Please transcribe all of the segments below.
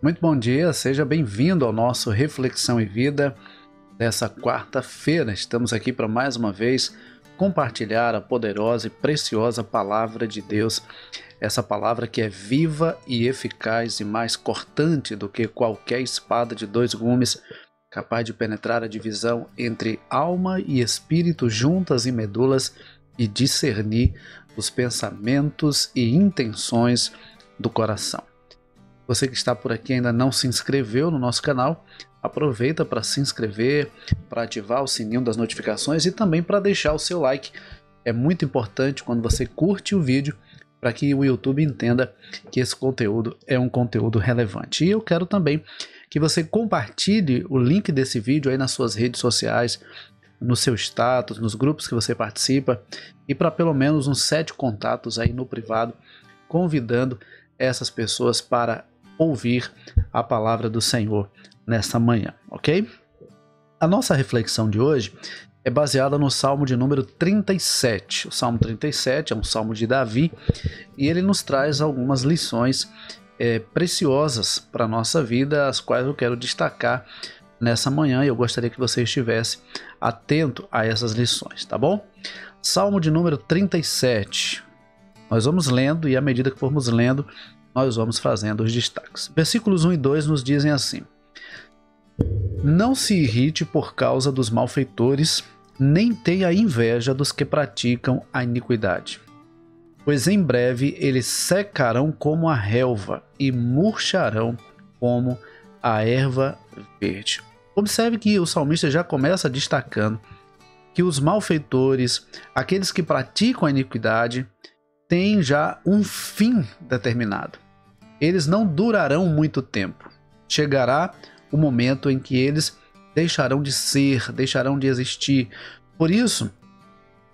Muito bom dia, seja bem-vindo ao nosso Reflexão e Vida dessa quarta-feira. Estamos aqui para mais uma vez compartilhar a poderosa e preciosa Palavra de Deus, essa palavra que é viva e eficaz e mais cortante do que qualquer espada de dois gumes, capaz de penetrar a divisão entre alma e espírito, juntas e medulas, e discernir os pensamentos e intenções do coração. Você que está por aqui ainda não se inscreveu no nosso canal, aproveita para se inscrever, para ativar o sininho das notificações e também para deixar o seu like. É muito importante quando você curte o vídeo para que o YouTube entenda que esse conteúdo é um conteúdo relevante. E eu quero também que você compartilhe o link desse vídeo aí nas suas redes sociais, no seu status, nos grupos que você participa e para pelo menos uns 7 contatos aí no privado, convidando essas pessoas para ouvir a palavra do Senhor nesta manhã, ok? A nossa reflexão de hoje é baseada no Salmo de número 37. O Salmo 37 é um salmo de Davi e ele nos traz algumas lições preciosas para a nossa vida, as quais eu quero destacar nessa manhã e eu gostaria que você estivesse atento a essas lições, tá bom? Salmo de número 37. Nós vamos lendo e à medida que formos lendo, nós vamos fazendo os destaques. Versículos 1 e 2 nos dizem assim: Não se irrite por causa dos malfeitores, nem tenha inveja dos que praticam a iniquidade. Pois em breve eles secarão como a relva e murcharão como a erva verde. Observe que o salmista já começa destacando que os malfeitores, aqueles que praticam a iniquidade, têm já um fim determinado. Eles não durarão muito tempo. Chegará o momento em que eles deixarão de ser, deixarão de existir. Por isso,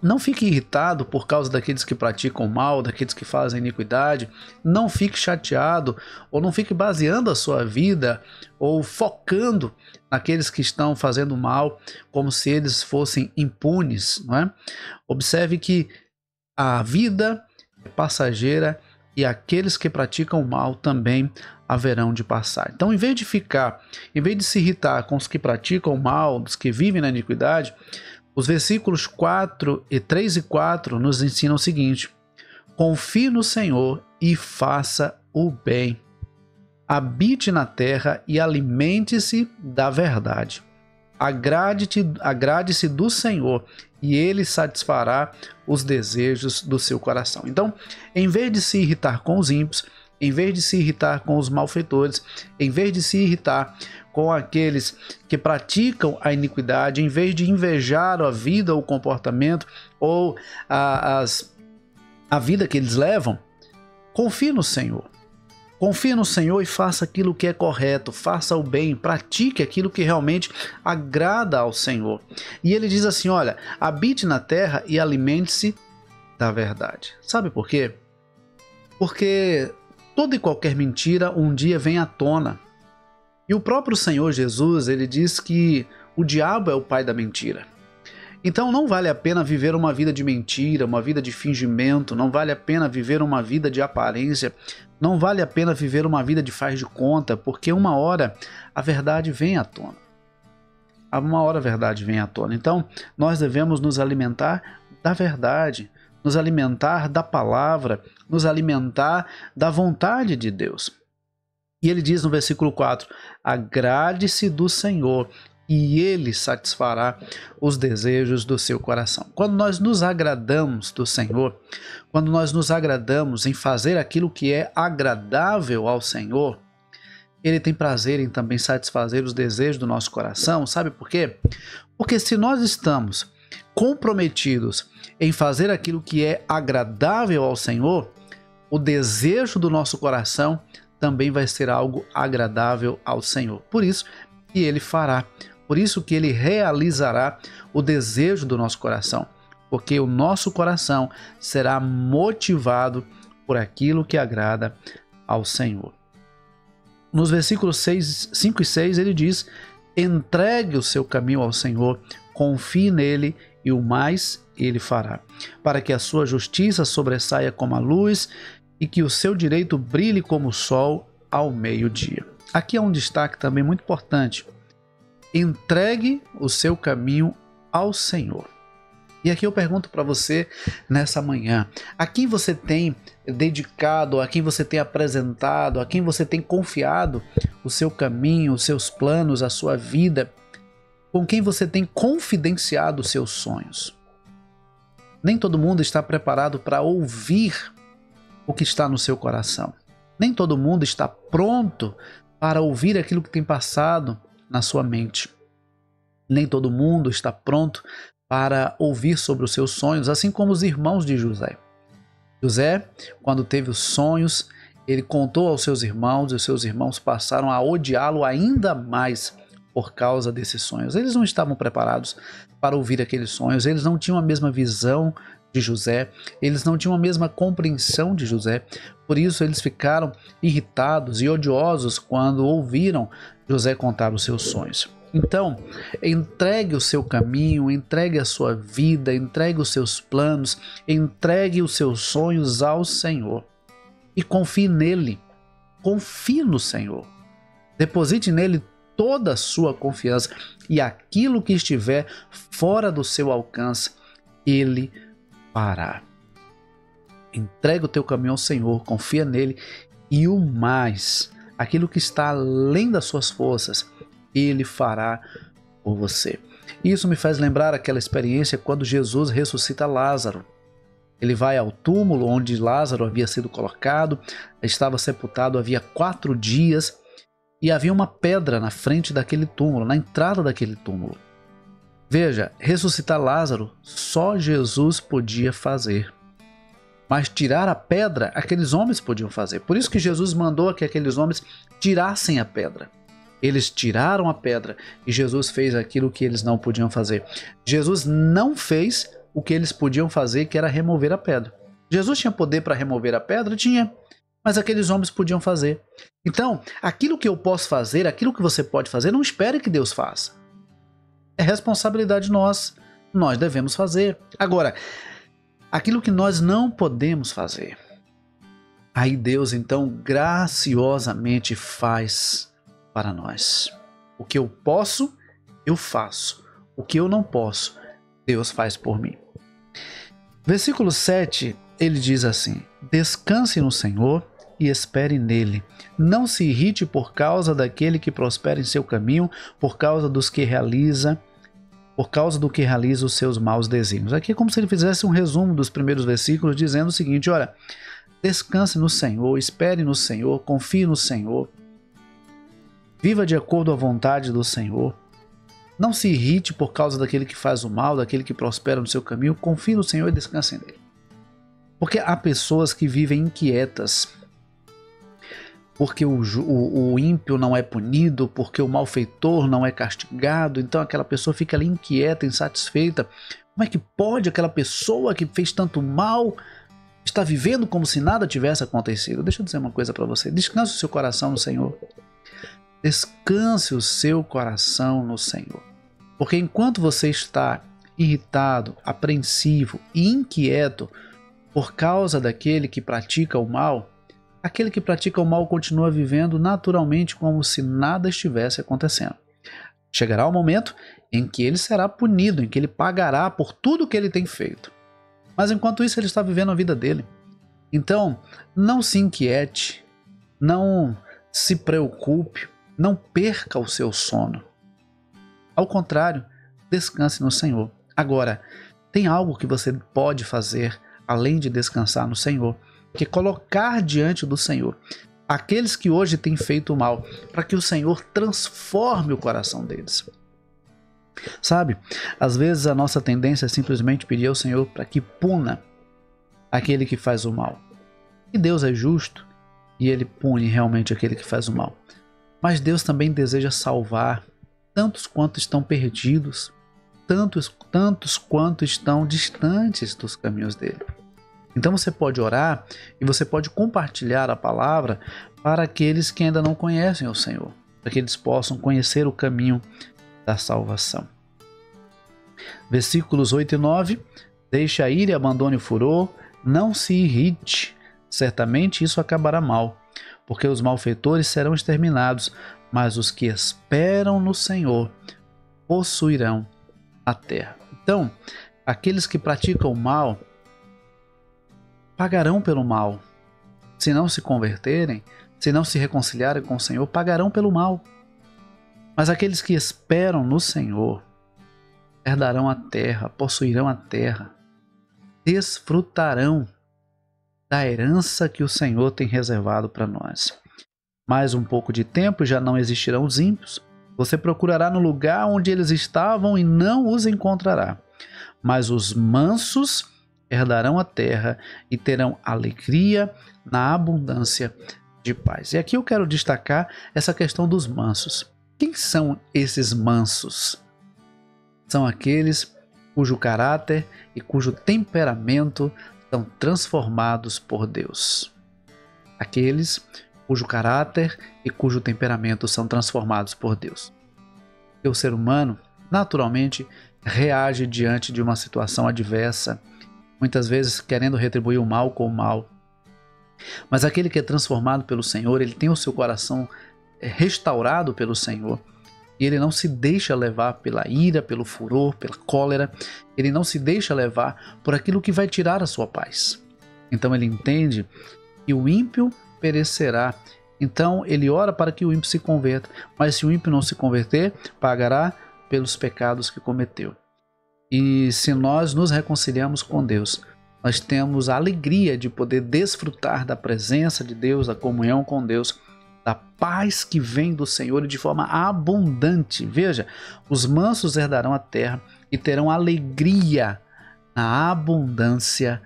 não fique irritado por causa daqueles que praticam mal, daqueles que fazem iniquidade. Não fique chateado ou não fique baseando a sua vida ou focando naqueles que estão fazendo mal como se eles fossem impunes, não é? Observe que a vida é passageira e aqueles que praticam o mal também haverão de passar. Então, em vez de se irritar com os que praticam o mal, dos que vivem na iniquidade, os versículos 3 e 4 nos ensinam o seguinte: confie no Senhor e faça o bem. Habite na terra e alimente-se da verdade. Agrade-se do Senhor e Ele satisfará os desejos do seu coração. Então, em vez de se irritar com os ímpios, em vez de se irritar com os malfeitores, em vez de se irritar com aqueles que praticam a iniquidade, em vez de invejar a vida, o comportamento ou a vida que eles levam, confie no Senhor. Confie no Senhor e faça aquilo que é correto, faça o bem, pratique aquilo que realmente agrada ao Senhor. E ele diz assim, olha, habite na terra e alimente-se da verdade. Sabe por quê? Porque toda e qualquer mentira um dia vem à tona. E o próprio Senhor Jesus, ele diz que o diabo é o pai da mentira. Então não vale a pena viver uma vida de mentira, uma vida de fingimento, não vale a pena viver uma vida de aparência, não vale a pena viver uma vida de faz de conta, porque uma hora a verdade vem à tona. Uma hora a verdade vem à tona. Então nós devemos nos alimentar da verdade, nos alimentar da palavra, nos alimentar da vontade de Deus. E ele diz no versículo 4, agrade-se do Senhor e Ele satisfará os desejos do seu coração. Quando nós nos agradamos do Senhor, quando nós nos agradamos em fazer aquilo que é agradável ao Senhor, Ele tem prazer em também satisfazer os desejos do nosso coração. Sabe por quê? Porque se nós estamos comprometidos em fazer aquilo que é agradável ao Senhor, o desejo do nosso coração também vai ser algo agradável ao Senhor. Por isso que Ele fará. Por isso que Ele realizará o desejo do nosso coração, porque o nosso coração será motivado por aquilo que agrada ao Senhor. Nos versículos 5 e 6 ele diz, entregue o seu caminho ao Senhor, confie nele e o mais Ele fará, para que a sua justiça sobressaia como a luz e que o seu direito brilhe como o sol ao meio-dia. Aqui há um destaque também muito importante. Entregue o seu caminho ao Senhor. E aqui eu pergunto para você nessa manhã, a quem você tem dedicado, a quem você tem apresentado, a quem você tem confiado o seu caminho, os seus planos, a sua vida, com quem você tem confidenciado os seus sonhos? Nem todo mundo está preparado para ouvir o que está no seu coração. Nem todo mundo está pronto para ouvir aquilo que tem passado na sua mente. Nem todo mundo está pronto para ouvir sobre os seus sonhos, assim como os irmãos de José. José, quando teve os sonhos, ele contou aos seus irmãos, e os seus irmãos passaram a odiá-lo ainda mais por causa desses sonhos. Eles não estavam preparados para ouvir aqueles sonhos, eles não tinham a mesma visão de José, eles não tinham a mesma compreensão de José, por isso eles ficaram irritados e odiosos quando ouviram José contar os seus sonhos. Então, entregue o seu caminho, entregue a sua vida, entregue os seus planos, entregue os seus sonhos ao Senhor e confie nele, confie no Senhor, deposite nele toda a sua confiança e aquilo que estiver fora do seu alcance, ele fará. Entregue o teu caminho ao Senhor, confia nele e o mais, aquilo que está além das suas forças, ele fará por você. Isso me faz lembrar aquela experiência quando Jesus ressuscita Lázaro. Ele vai ao túmulo onde Lázaro havia sido colocado, estava sepultado havia 4 dias e havia uma pedra na frente daquele túmulo, na entrada daquele túmulo. Veja, ressuscitar Lázaro só Jesus podia fazer. Mas tirar a pedra, aqueles homens podiam fazer. Por isso que Jesus mandou que aqueles homens tirassem a pedra. Eles tiraram a pedra e Jesus fez aquilo que eles não podiam fazer. Jesus não fez o que eles podiam fazer, que era remover a pedra. Jesus tinha poder para remover a pedra? Tinha, mas aqueles homens podiam fazer. Então, aquilo que eu posso fazer, aquilo que você pode fazer, não espere que Deus faça. É responsabilidade nossa, nós devemos fazer. Agora, aquilo que nós não podemos fazer, aí Deus então graciosamente faz para nós. O que eu posso, eu faço. O que eu não posso, Deus faz por mim. Versículo 7, ele diz assim: descanse no Senhor e espere nele. Não se irrite por causa daquele que prospera em seu caminho, por causa do que realiza os seus maus desígnios. Aqui é como se ele fizesse um resumo dos primeiros versículos, dizendo o seguinte: olha, descanse no Senhor, espere no Senhor, confie no Senhor, viva de acordo à vontade do Senhor. Não se irrite por causa daquele que faz o mal, daquele que prospera no seu caminho. Confie no Senhor e descanse nele. Porque há pessoas que vivem inquietas, porque o ímpio não é punido, porque o malfeitor não é castigado. Então aquela pessoa fica ali inquieta, insatisfeita. Como é que pode aquela pessoa que fez tanto mal estar vivendo como se nada tivesse acontecido? Deixa eu dizer uma coisa para você. Descanse o seu coração no Senhor. Descanse o seu coração no Senhor. Porque enquanto você está irritado, apreensivo e inquieto por causa daquele que pratica o mal, aquele que pratica o mal continua vivendo naturalmente como se nada estivesse acontecendo. Chegará o momento em que ele será punido, em que ele pagará por tudo que ele tem feito. Mas enquanto isso ele está vivendo a vida dele. Então, não se inquiete, não se preocupe, não perca o seu sono. Ao contrário, descanse no Senhor. Agora, tem algo que você pode fazer além de descansar no Senhor, que é colocar diante do Senhor aqueles que hoje têm feito o mal, para que o Senhor transforme o coração deles. Sabe, às vezes a nossa tendência é simplesmente pedir ao Senhor para que puna aquele que faz o mal. E Deus é justo e Ele pune realmente aquele que faz o mal. Mas Deus também deseja salvar tantos quanto estão perdidos, tantos quanto estão distantes dos caminhos dele. Então você pode orar e você pode compartilhar a palavra para aqueles que ainda não conhecem o Senhor, para que eles possam conhecer o caminho da salvação. Versículos 8 e 9: deixe a ira e abandone o furor, não se irrite, certamente isso acabará mal, porque os malfeitores serão exterminados, mas os que esperam no Senhor possuirão a terra. Então, aqueles que praticam o mal pagarão pelo mal. Se não se converterem, se não se reconciliarem com o Senhor, pagarão pelo mal. Mas aqueles que esperam no Senhor herdarão a terra, possuirão a terra, desfrutarão da herança que o Senhor tem reservado para nós. Mais um pouco de tempo e já não existirão os ímpios. Você procurará no lugar onde eles estavam e não os encontrará. Mas os mansos herdarão a terra e terão alegria na abundância de paz. E aqui eu quero destacar essa questão dos mansos. Quem são esses mansos? São aqueles cujo caráter e cujo temperamento são transformados por Deus. Aqueles cujo caráter e cujo temperamento são transformados por Deus. O ser humano, naturalmente, reage diante de uma situação adversa, muitas vezes querendo retribuir o mal com o mal. Mas aquele que é transformado pelo Senhor, ele tem o seu coração restaurado pelo Senhor, e ele não se deixa levar pela ira, pelo furor, pela cólera, ele não se deixa levar por aquilo que vai tirar a sua paz. Então ele entende que o ímpio perecerá. Então ele ora para que o ímpio se converta, mas se o ímpio não se converter, pagará pelos pecados que cometeu. E se nós nos reconciliamos com Deus, nós temos a alegria de poder desfrutar da presença de Deus, da comunhão com Deus, da paz que vem do Senhor e de forma abundante. Veja, os mansos herdarão a terra e terão alegria na abundância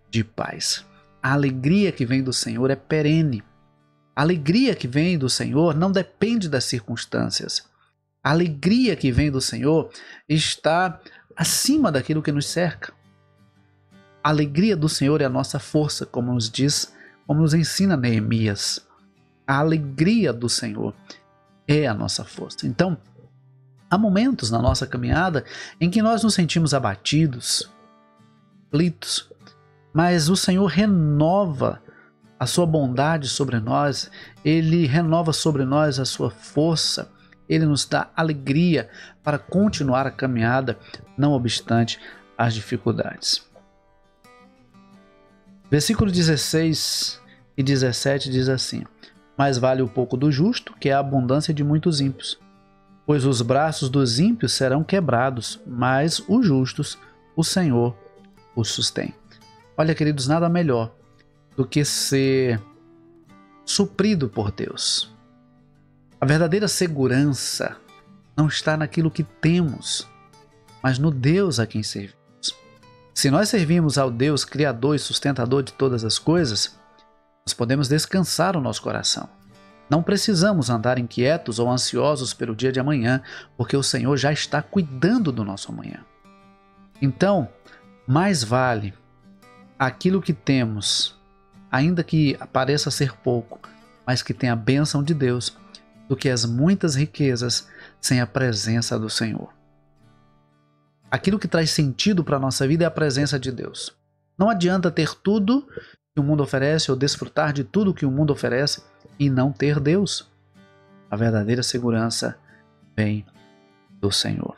de paz. A alegria que vem do Senhor é perene. A alegria que vem do Senhor não depende das circunstâncias. A alegria que vem do Senhor está acima daquilo que nos cerca. A alegria do Senhor é a nossa força, como nos ensina Neemias. A alegria do Senhor é a nossa força. Então, há momentos na nossa caminhada em que nós nos sentimos abatidos, aflitos, mas o Senhor renova a sua bondade sobre nós, Ele renova sobre nós a sua força, Ele nos dá alegria para continuar a caminhada, não obstante as dificuldades. Versículo 16 e 17 diz assim: mais vale o pouco do justo que a abundância de muitos ímpios, pois os braços dos ímpios serão quebrados, mas os justos, o Senhor os sustém. Olha, queridos, nada melhor do que ser suprido por Deus. A verdadeira segurança não está naquilo que temos, mas no Deus a quem servimos. Se nós servimos ao Deus Criador e sustentador de todas as coisas, nós podemos descansar o nosso coração. Não precisamos andar inquietos ou ansiosos pelo dia de amanhã, porque o Senhor já está cuidando do nosso amanhã. Então, mais vale aquilo que temos, ainda que pareça ser pouco, mas que tem a bênção de Deus, do que as muitas riquezas sem a presença do Senhor. Aquilo que traz sentido para a nossa vida é a presença de Deus. Não adianta ter tudo que o mundo oferece ou desfrutar de tudo que o mundo oferece e não ter Deus. A verdadeira segurança vem do Senhor.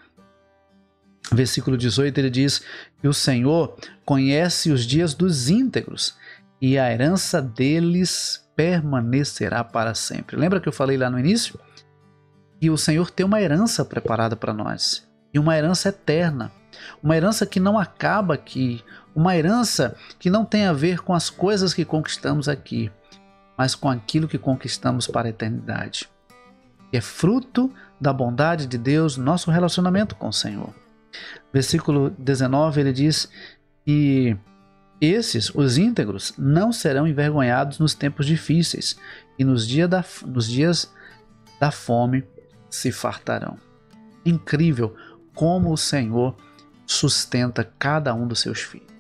Versículo 18, ele diz que o Senhor conhece os dias dos íntegros e a herança deles permanecerá para sempre. Lembra que eu falei lá no início? Que o Senhor tem uma herança preparada para nós, e uma herança eterna, uma herança que não acaba aqui, uma herança que não tem a ver com as coisas que conquistamos aqui, mas com aquilo que conquistamos para a eternidade. Que é fruto da bondade de Deus, nosso relacionamento com o Senhor. Versículo 19, ele diz que esses, os íntegros, não serão envergonhados nos tempos difíceis, e nos dias da fome se fartarão. Incrível como o Senhor sustenta cada um dos seus filhos.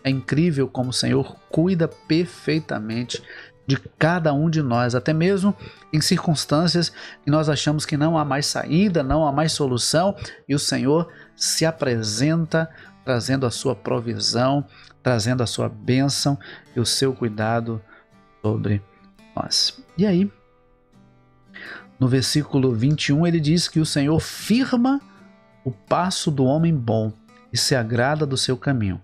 É incrível como o Senhor cuida perfeitamente de cada um de nós, até mesmo em circunstâncias que nós achamos que não há mais saída, não há mais solução, e o Senhor se apresenta trazendo a sua provisão, trazendo a sua bênção e o seu cuidado sobre nós. E aí, no versículo 21, ele diz que o Senhor firma o passo do homem bom e se agrada do seu caminho.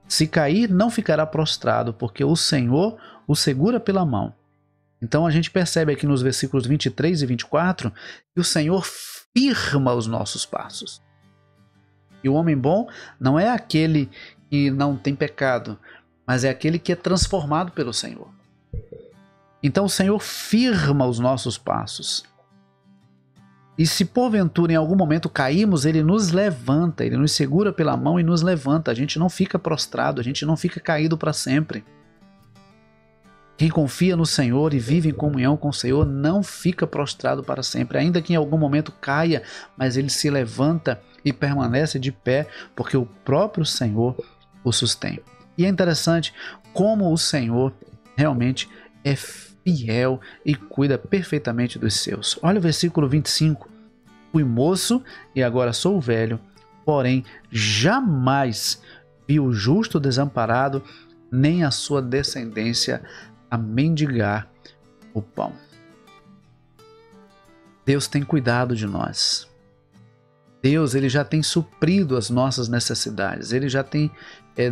Se cair, não ficará prostrado, porque o Senhor o segura pela mão. Então a gente percebe aqui nos versículos 23 e 24 que o Senhor firma os nossos passos. E o homem bom não é aquele que não tem pecado, mas é aquele que é transformado pelo Senhor. Então o Senhor firma os nossos passos. E se porventura em algum momento caímos, Ele nos levanta, Ele nos segura pela mão e nos levanta. A gente não fica prostrado, a gente não fica caído para sempre. Quem confia no Senhor e vive em comunhão com o Senhor não fica prostrado para sempre, ainda que em algum momento caia, mas ele se levanta e permanece de pé, porque o próprio Senhor o sustém. E é interessante como o Senhor realmente é fiel e cuida perfeitamente dos seus. Olha o versículo 25. Fui moço e agora sou velho, porém jamais vi o justo desamparado, nem a sua descendência a mendigar o pão. Deus tem cuidado de nós. Deus, Ele já tem suprido as nossas necessidades. Ele já tem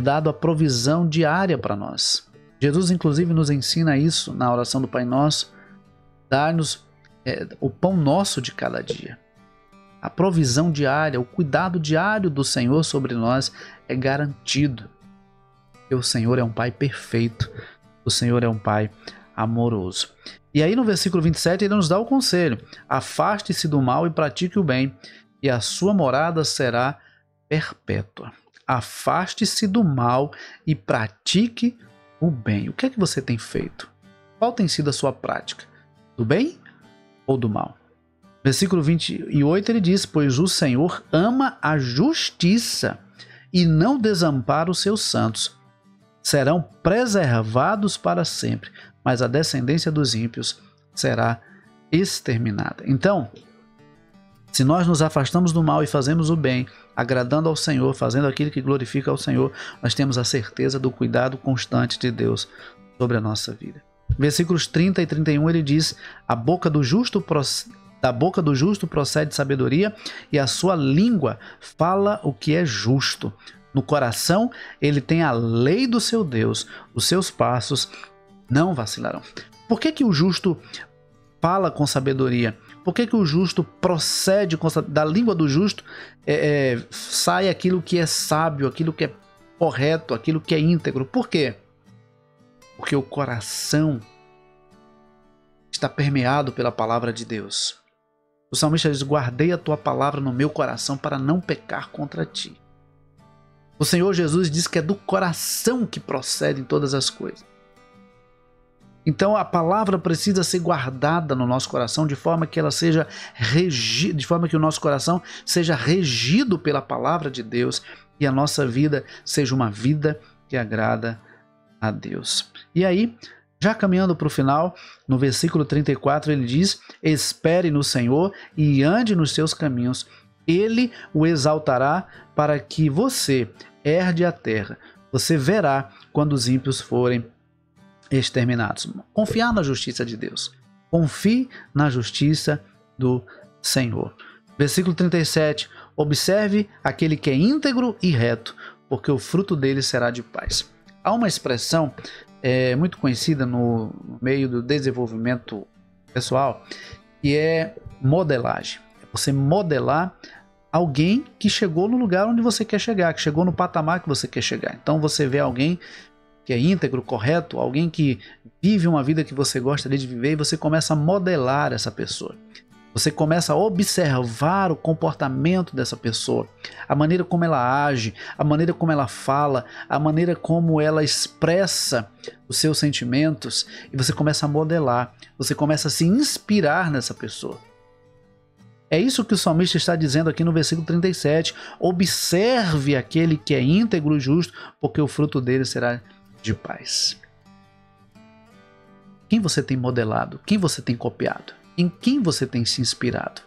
dado a provisão diária para nós. Jesus, inclusive, nos ensina isso na oração do Pai Nosso. Dar-nos o pão nosso de cada dia. A provisão diária, o cuidado diário do Senhor sobre nós é garantido. Porque o Senhor é um Pai perfeito. O Senhor é um Pai amoroso. E aí no versículo 27 ele nos dá o conselho: afaste-se do mal e pratique o bem, e a sua morada será perpétua. Afaste-se do mal e pratique o bem. O que é que você tem feito? Qual tem sido a sua prática? Do bem ou do mal? Versículo 28 ele diz: pois o Senhor ama a justiça e não desampara os seus santos. Serão preservados para sempre, mas a descendência dos ímpios será exterminada. Então, se nós nos afastamos do mal e fazemos o bem, agradando ao Senhor, fazendo aquilo que glorifica ao Senhor, nós temos a certeza do cuidado constante de Deus sobre a nossa vida. Versículos 30 e 31 ele diz: da boca do justo procede sabedoria, e a sua língua fala o que é justo. No coração ele tem a lei do seu Deus, os seus passos não vacilarão. Por que o justo fala com sabedoria? Por que o justo procede da língua do justo? Sai aquilo que é sábio, aquilo que é correto, aquilo que é íntegro. Por quê? Porque o coração está permeado pela palavra de Deus. O salmista diz: guardei a tua palavra no meu coração para não pecar contra ti. O Senhor Jesus diz que é do coração que procedem todas as coisas. Então a palavra precisa ser guardada no nosso coração de forma que ela seja regida, de forma que o nosso coração seja regido pela palavra de Deus e a nossa vida seja uma vida que agrada a Deus. E aí, já caminhando para o final, no versículo 34 ele diz: espere no Senhor e ande nos seus caminhos. Ele o exaltará para que você herde a terra. Você verá quando os ímpios forem exterminados. Confiar na justiça de Deus. Confie na justiça do Senhor. Versículo 37. Observe aquele que é íntegro e reto, porque o fruto dele será de paz. Há uma expressão muito conhecida no meio do desenvolvimento pessoal, que é modelagem. É você modelar alguém que chegou no lugar onde você quer chegar, que chegou no patamar que você quer chegar. Então você vê alguém que é íntegro, correto, alguém que vive uma vida que você gostaria de viver, e você começa a modelar essa pessoa. Você começa a observar o comportamento dessa pessoa, a maneira como ela age, a maneira como ela fala, a maneira como ela expressa os seus sentimentos, e você começa a modelar, você começa a se inspirar nessa pessoa. É isso que o salmista está dizendo aqui no versículo 37. Observe aquele que é íntegro e justo, porque o fruto dele será de paz. Quem você tem modelado? Quem você tem copiado? Em quem você tem se inspirado?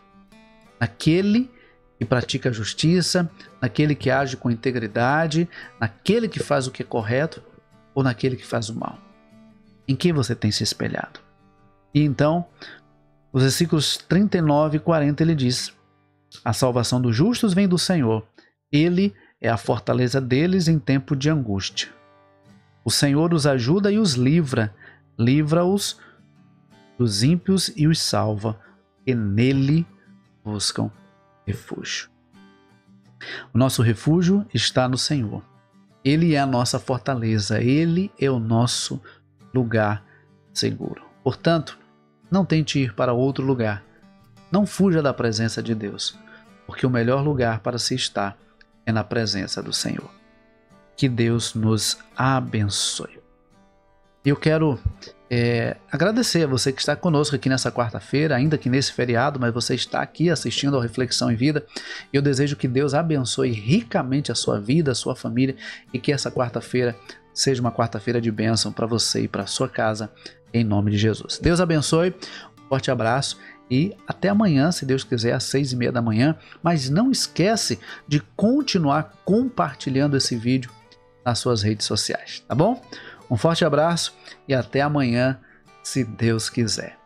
Naquele que pratica a justiça, naquele que age com integridade, naquele que faz o que é correto, ou naquele que faz o mal? Em quem você tem se espelhado? E então, os versículos 39 e 40 ele diz: a salvação dos justos vem do Senhor. Ele é a fortaleza deles em tempo de angústia. O Senhor os ajuda e os livra. Livra-os dos ímpios e os salva, que nele buscam refúgio. O nosso refúgio está no Senhor. Ele é a nossa fortaleza. Ele é o nosso lugar seguro. Portanto, não tente ir para outro lugar. Não fuja da presença de Deus, porque o melhor lugar para se estar é na presença do Senhor. Que Deus nos abençoe. Eu quero agradecer a você que está conosco aqui nessa quarta-feira, ainda que nesse feriado, mas você está aqui assistindo ao Reflexão em Vida. Eu desejo que Deus abençoe ricamente a sua vida, a sua família, e que essa quarta-feira seja uma quarta-feira de bênção para você e para a sua casa, em nome de Jesus. Deus abençoe, um forte abraço e até amanhã, se Deus quiser, às 6h30 da manhã. Mas não esquece de continuar compartilhando esse vídeo nas suas redes sociais, tá bom? Um forte abraço e até amanhã, se Deus quiser.